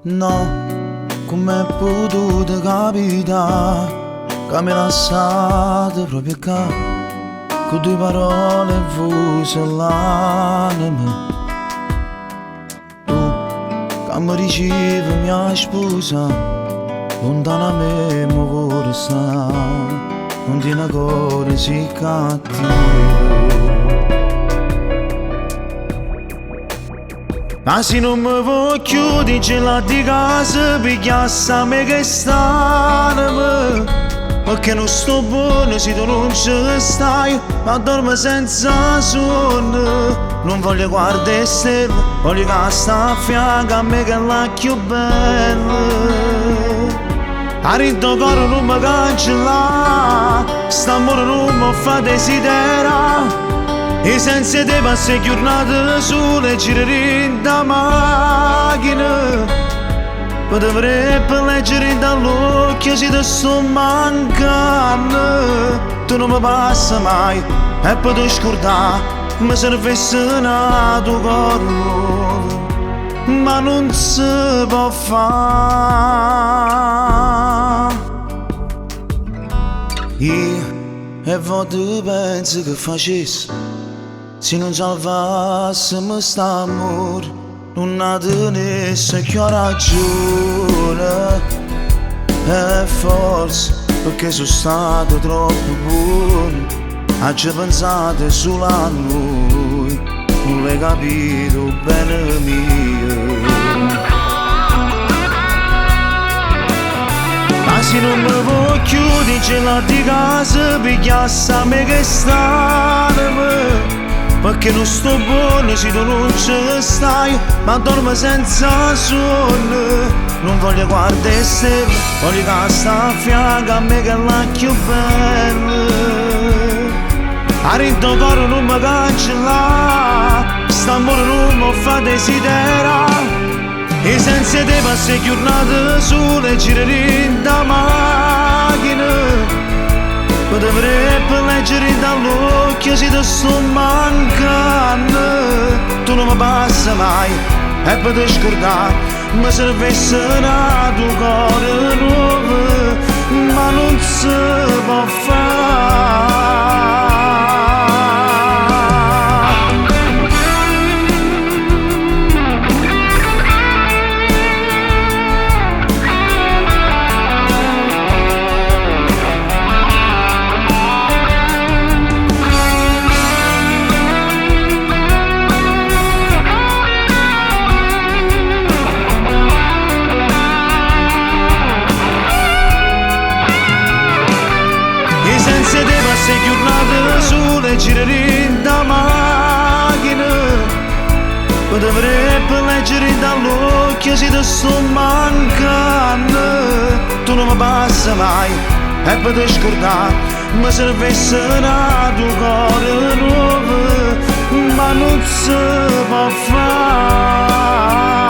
No, com'è potuto capitare che mi lasciate proprio qua, con due parole fuse l'anima. Tu che mi ricevi mia sposa, lontana me mi vuole stare, non ti una cuore si cattivo. Ma se non mi vuoi chiudere ce l'ha di casa, pigliassa me che stanno, perché non sto buono se tu non ci stai, ma dormo senza sonno. Non voglio guardare stelle, voglio che sta a fianco a me che è la più bella. A ritto coro non mi cancella, st'amore non mi fa desiderare. E senza te passe giornate sole, girare da macchina, potrebbe leggere dall'occhio se ti sto mancando. Tu non mi passa mai e poi scordare, mi servesse nato cuore nuovo, ma non si può fare. Io e volte penso che facessi se non salvassimo st'amore, non ne tenesse più ragione. E forse perché sono stato troppo buono, oggi pensate solo a noi, non l'hai capito bene mio. Ma se non mi vuoi chiudere ce l'ha di casa, pigliassa me che stanno, perché non sto buono se tu non ci stai, ma dormo senza sonno. Non voglio guardare stelle, voglio che sta a fianco a me che è la più bella. A ritto coro non mi cancella, st'amore non mi fa desiderare. E senza te passe giornate sole, girare da macchina, potrebbe leggere dall'occhio se ti sto mancando. Tu non mi passa mai e poi ti scordare, mi servesse nato cuore nuovo, ma non si può fare. Senza te passe giornate sole, girare da macchina, potrebbe leggere dall'occhio se ti sto mancando. Tu non mi passa mai e poi ti scordare, mi servesse nato cuore nuovo, ma non si può fare.